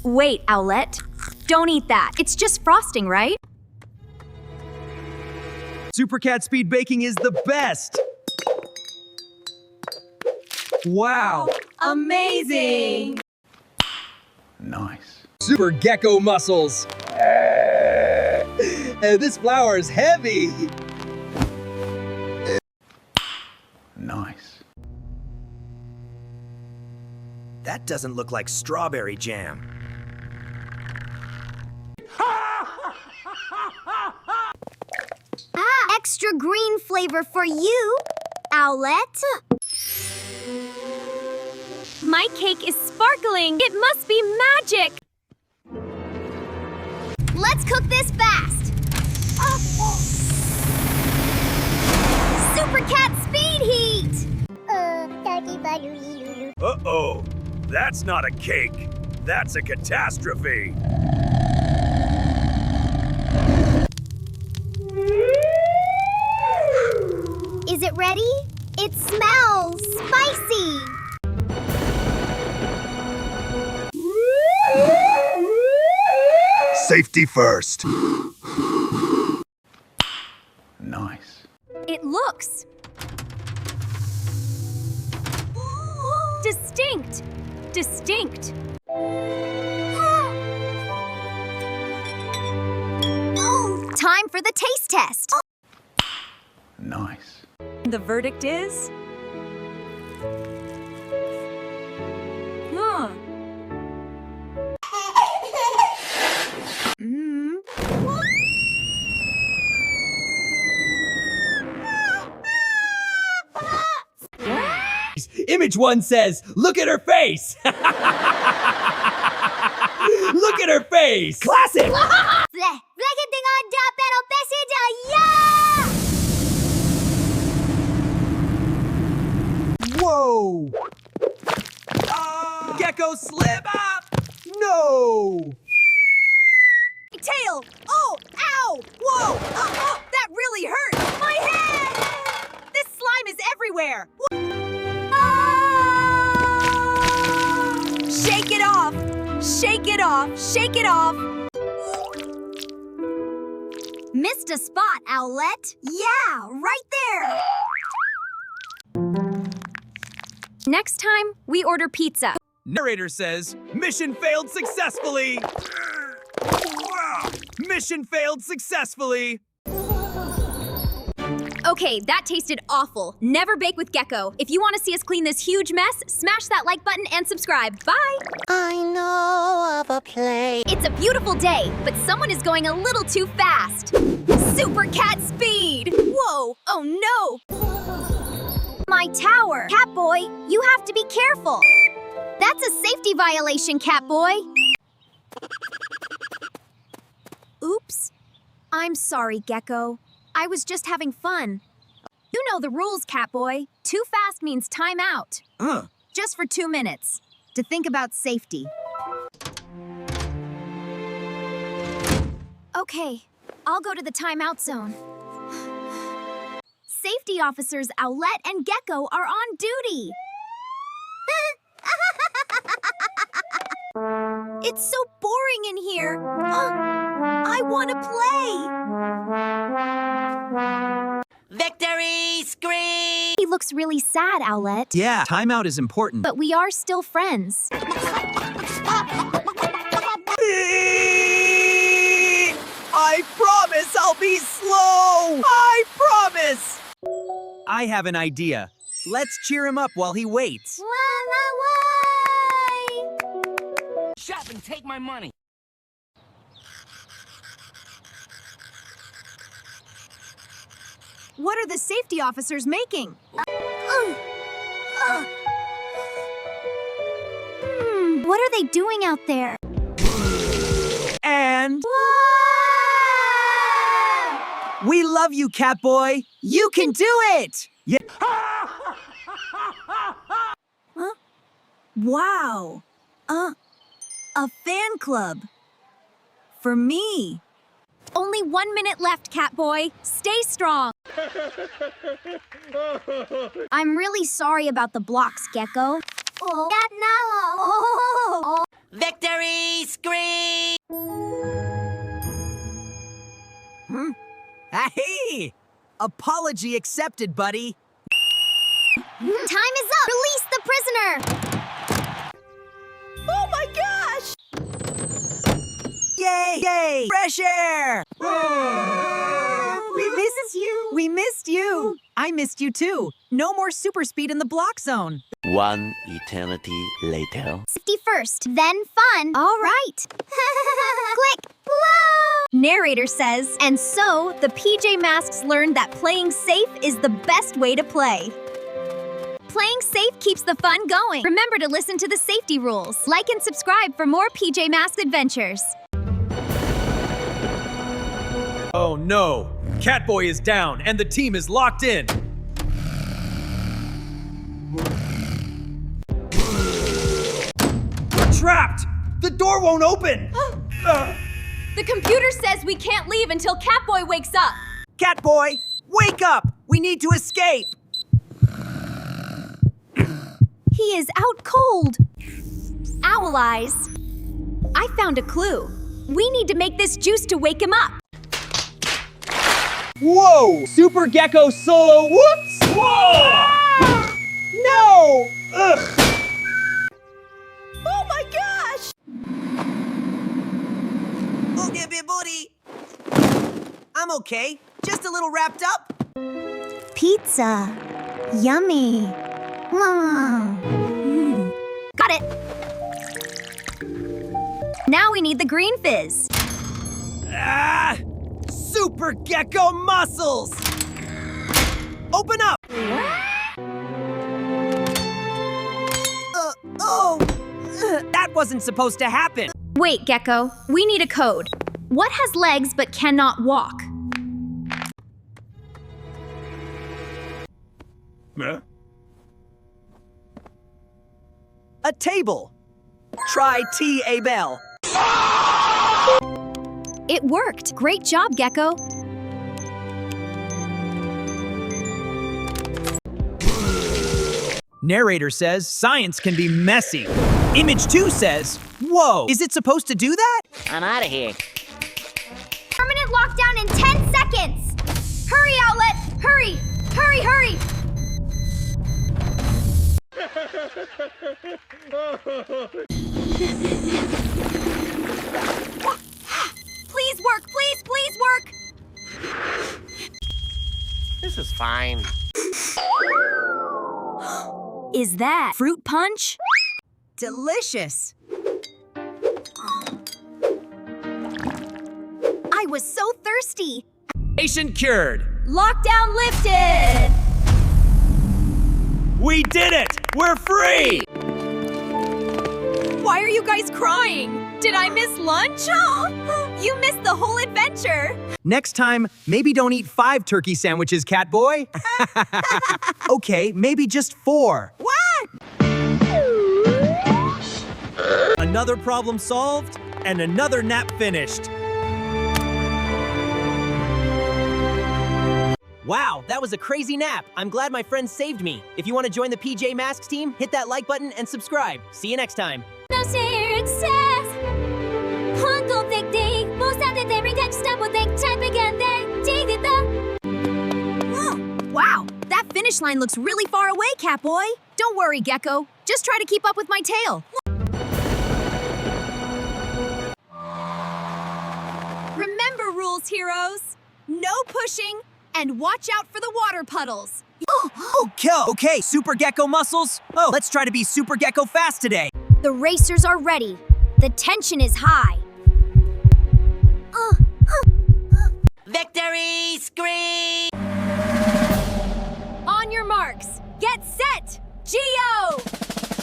Wait, Owlette. Don't eat that. It's just frosting, right? Super Cat Speed Baking is the best! Wow! Amazing! Nice. Super Gekko muscles! This flour is heavy! Nice. That doesn't look like strawberry jam. Extra green flavor for you, Owlette. My cake is sparkling. It must be magic. Let's cook this fast. Super Cat Speed Heat. Uh-oh, that's not a cake. That's a catastrophe. Is it ready? It smells spicy. Safety first. Nice. It looks distinct. Distinct. Time for the taste test. Nice. The verdict is... Huh. Image 1 says, look at her face! Look at her face! Classic! Whoa! Gekko, slip up! No! Tail! Oh! Ow! Whoa! That really hurt! My head! This slime is everywhere! Shake it off! Shake it off! Shake it off! Missed a spot, Owlette. Yeah! Right there! Next time, we order pizza. Narrator says, mission failed successfully! Mission failed successfully! Okay, that tasted awful. Never bake with Gekko. If you want to see us clean this huge mess, smash that like button and subscribe. Bye! I know of a place. It's a beautiful day, but someone is going a little too fast. Super Cat Speed! Whoa! Oh no! My tower. Catboy, you have to be careful. That's a safety violation, Catboy. Oops. I'm sorry, Gekko. I was just having fun. You know the rules, Catboy. Too fast means time out. Just for 2 minutes. To think about safety. Okay, I'll go to the timeout zone. Safety officers Owlette and Gekko are on duty. It's so boring in here. I want to play. Victory scream! He looks really sad, Owlette. Yeah, timeout is important. But we are still friends. I promise I'll be slow! I promise! I have an idea. Let's cheer him up while he waits. Shop and take my money. What are the safety officers making? What are they doing out there? And... we love you, Catboy! You can do it! Yeah. Huh? Wow. A fan club. For me. Only 1 minute left, Catboy. Stay strong. I'm really sorry about the blocks, Gekko. Victory scream! Hey! Apology accepted, buddy. Time is up! Release the prisoner! Oh my gosh! Yay! Yay! Fresh air! We missed you. We missed you. I missed you too. No more super speed in the block zone. One eternity later. Safety first, then fun. All right. Click. Blow. Narrator says, and so the PJ Masks learned that playing safe is the best way to play. Playing safe keeps the fun going. Remember to listen to the safety rules. Like and subscribe for more PJ Masks adventures. Oh no! Catboy is down and the team is locked in. We're trapped! The door won't open! The computer says we can't leave until Catboy wakes up. Catboy, wake up! We need to escape! He is out cold. Owl Eyes. I found a clue. We need to make this juice to wake him up. Whoa! Super Gekko solo whoops! Whoa! No! Ugh! Oh my gosh! Okay, buddy. I'm okay. Just a little wrapped up. Pizza. Yummy. Got it. Now we need the green fizz. Ah! Super Gekko muscles! Open up! That wasn't supposed to happen. Wait, Gekko. We need a code. What has legs but cannot walk? Huh? A table. Try T. Abel. It worked. Great job, Gekko. Narrator says science can be messy. Image 2 says, whoa, is it supposed to do that? I'm out of here. Permanent lockdown in 10 seconds! Hurry, Owlette! Hurry! Hurry, hurry! Please work, please work! This is fine. Is that fruit punch? Delicious. I was so thirsty. Patient cured. Lockdown lifted! We did it! We're free! Why are you guys crying? Did I miss lunch? You missed the whole adventure. Next time, maybe don't eat 5 turkey sandwiches, Catboy. Okay, maybe just 4. What? Another problem solved, and another nap finished. Wow, that was a crazy nap. I'm glad my friends saved me. If you want to join the PJ Masks team, hit that like button and subscribe. See you next time. Wow, that finish line looks really far away, Catboy. Don't worry, Gekko. Just try to keep up with my tail. Remember rules, heroes. No pushing, and watch out for the water puddles. Okay, Super Gekko muscles. Oh, let's try to be Super Gekko fast today. The racers are ready. The tension is high. Victory scream! On your marks, get set, Geo!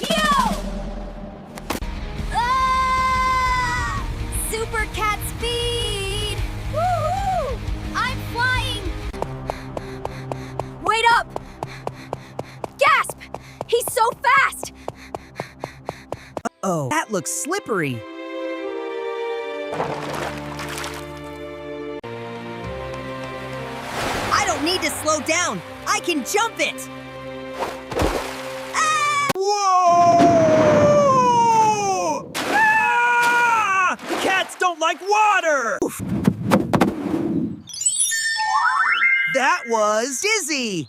Yo! Super cat speed! Woohoo! I'm flying! Wait up! Gasp! He's so fast! Oh, that looks slippery. I don't need to slow down. I can jump it. Ah! Whoa! Ah! Owlettes don't like water! Oof. That was dizzy!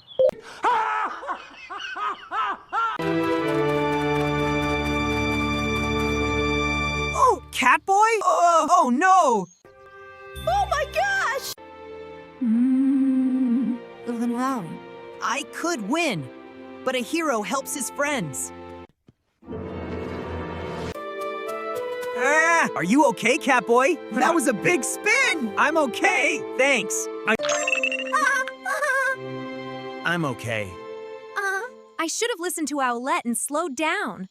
Oh, Catboy? Oh no! Oh my gosh! I could win, but a hero helps his friends. Are you okay, Catboy? That was a big spin! I'm okay, thanks. I'm okay. I should have listened to Owlette and slowed down.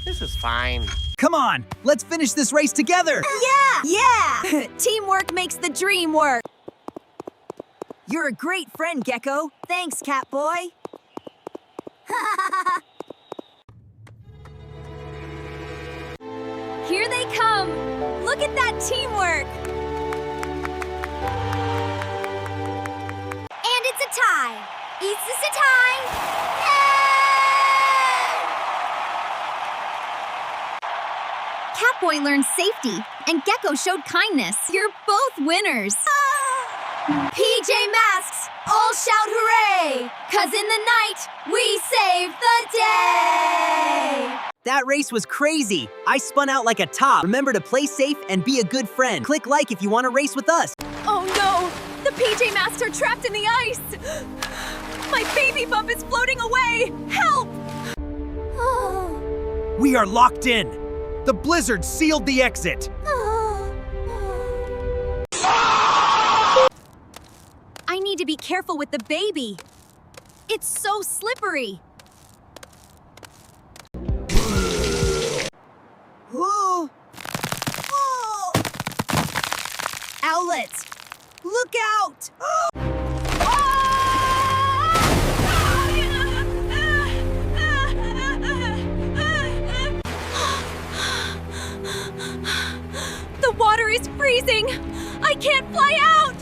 This is fine. Come on, let's finish this race together! Yeah! Teamwork makes the dream work. You're a great friend, Gekko. Thanks, Catboy. Here they come! Look at that teamwork! And it's a tie. It's just a tie. Catboy learned safety, and Gekko showed kindness. You're both winners. PJ Masks, all shout hooray! 'Cause in the night, we saved the day! That race was crazy. I spun out like a top. Remember to play safe and be a good friend. Click like if you want to race with us. Oh no! The PJ Masks are trapped in the ice! My baby bump is floating away! Help! We are locked in. The blizzard sealed the exit. I need to be careful with the baby. It's so slippery. Whoa! Owlette! Look out! The water is freezing. I can't fly out.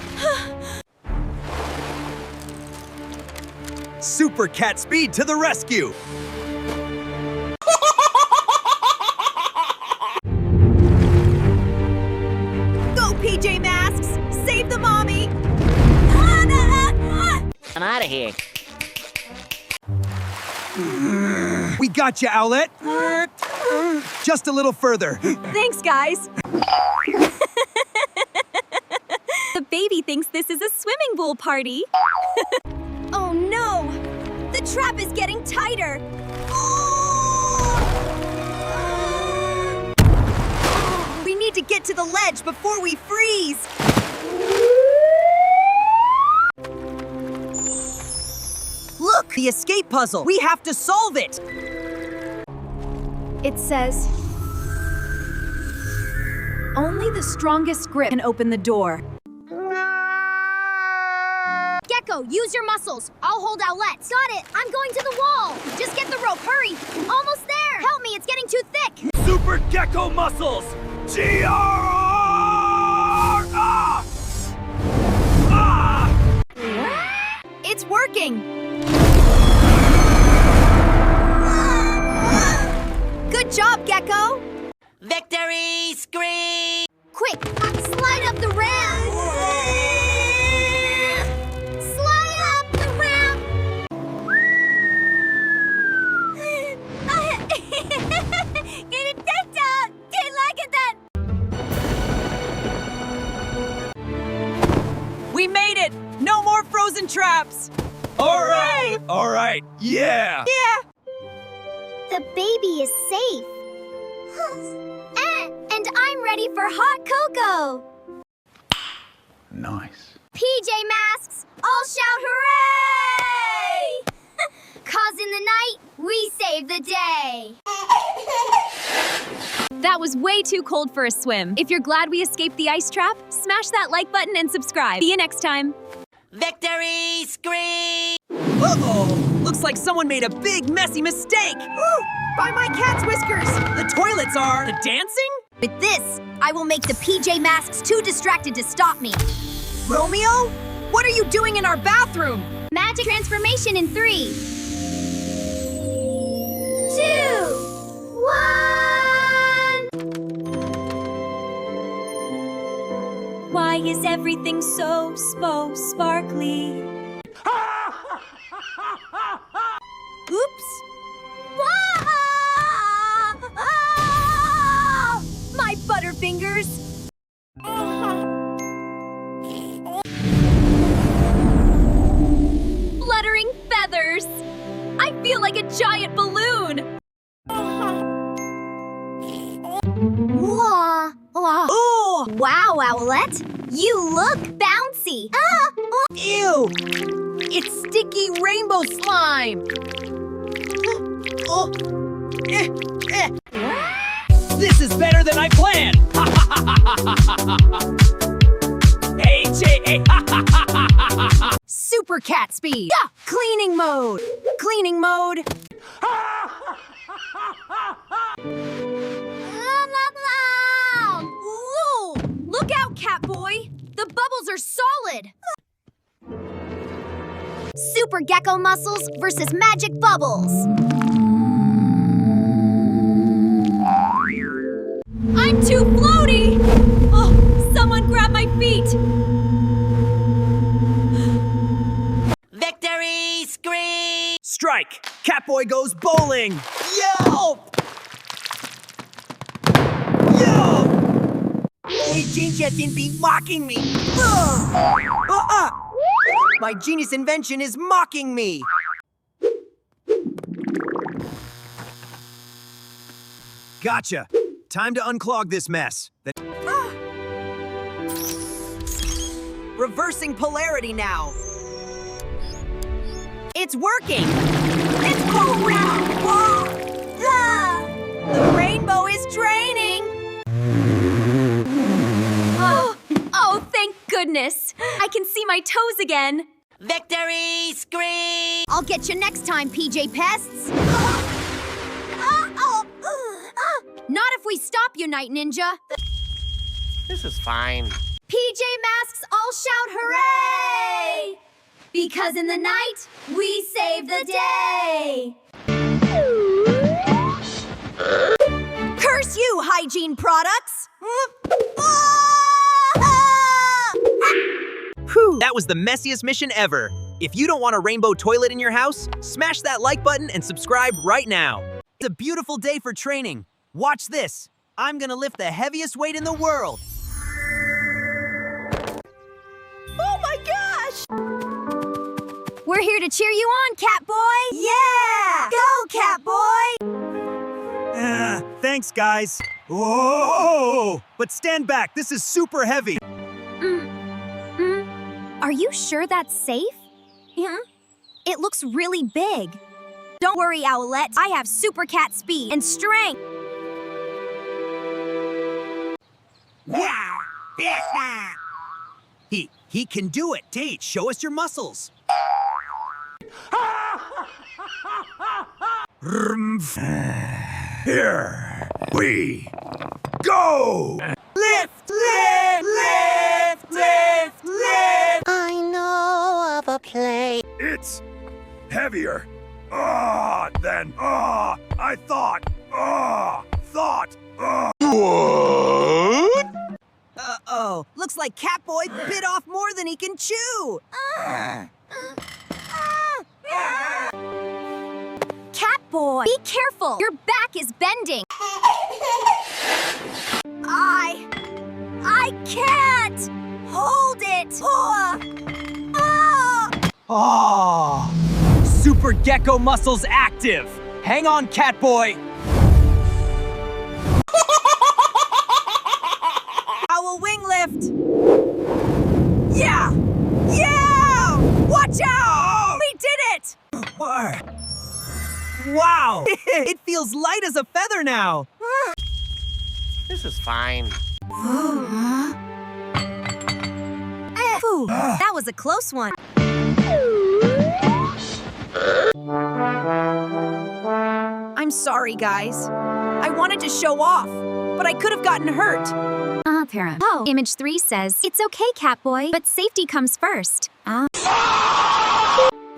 Super Cat Speed to the rescue! Go, PJ Masks! Save the mommy! I'm out of here. We got you, Owlette! Just a little further. Thanks, guys. The baby thinks this is a swimming pool party. Oh no! The trap is getting tighter! We need to get to the ledge before we freeze. Look, the escape puzzle. We have to solve it. It says, only the strongest grip can open the door. Gekko, use your muscles. I'll hold Owlette. Got it. I'm going to the wall. Just get the rope. Hurry. Almost there. Help me. It's getting too thick. Super Gekko muscles! GR! Ah! Ah! It's working. Good job, Gekko. Victory scream! Quick, slide up the ramp. Slide up the ramp. We made it. No more frozen traps. All right, yeah! The baby is safe. And I'm ready for hot cocoa. Nice. PJ Masks, all shout hooray! 'Cause in the night, we save the day. That was way too cold for a swim. If you're glad we escaped the ice trap, smash that like button and subscribe. See you next time. Victory scream! Uh-oh! Looks like someone made a big, messy mistake! Woo! By my cat's whiskers! The toilets are... The dancing? With this, I will make the PJ Masks too distracted to stop me. Romeo? What are you doing in our bathroom? Magic transformation in 3, 2, 1. Why is everything so sparkly? Oops! My butterfingers! Fluttering feathers! I feel like a giant balloon! Oh! Wow, Owlette! You look bouncy! Ew! It's sticky rainbow slime! Oh. This is better than I planned! H-A-A! Super cat speed! Yeah! Cleaning mode! Cleaning mode! Whoa! Look out, Catboy! The bubbles are solid! Super Gekko muscles versus magic bubbles! I'm too floaty! Oh, someone grab my feet! Victory scream! Strike! Catboy goes bowling! Yelp! Yelp! Hey, Ginger didn't be mocking me! My genius invention is mocking me! Gotcha! Time to unclog this mess. Reversing polarity now! It's working! It's all around! The rainbow is draining! Oh, thank goodness! I can see my toes again! Victory scream! I'll get you next time, PJ Pests! Not if we stop you, Night Ninja! This is fine. PJ Masks all shout hooray! Because in the night, we save the day! Curse you, hygiene products! Whew, that was the messiest mission ever. If you don't want a rainbow toilet in your house, smash that like button and subscribe right now. It's a beautiful day for training. Watch this. I'm gonna lift the heaviest weight in the world. Oh my gosh! We're here to cheer you on, Catboy! Yeah! Go, Catboy! Thanks, guys. Whoa! But stand back. This is super heavy. Are you sure that's safe? It looks really big. Don't worry, Owlette. I have super cat speed and strength. He can do it. Tate, show us your muscles. Here we go! Lift, lift, lift, lift, lift. I know of a place. It's heavier. Than I thought. Uh-oh. Looks like Catboy bit off more than he can chew. Catboy, be careful. Your back is bending. I can't hold it. Super Gekko muscles active. Hang on, Catboy. Owl wing lift. Yeah! Yeah! Watch out! We did it! Wow! It feels light as a feather now. This is fine. Phew, that was a close one. I'm sorry, guys. I wanted to show off, but I could have gotten hurt. Para. Oh, image 3 says, it's okay, Catboy, but safety comes first.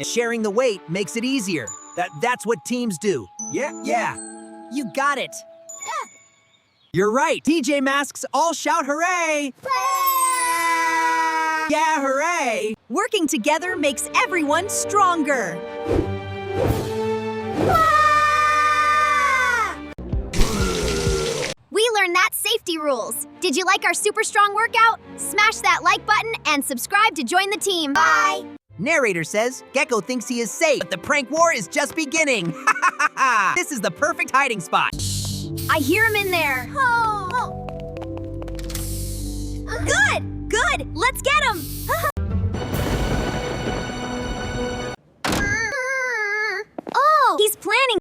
Sharing the weight makes it easier. That's what teams do. Yeah. You got it. You're right. TJ Masks all shout hooray! Yeah, hooray! Working together makes everyone stronger. We learned that safety rules. Did you like our super strong workout? Smash that like button and subscribe to join the team. Bye. Narrator says Gekko thinks he is safe, but the prank war is just beginning. This is the perfect hiding spot. I hear him in there. Oh. Good, good. Let's get him.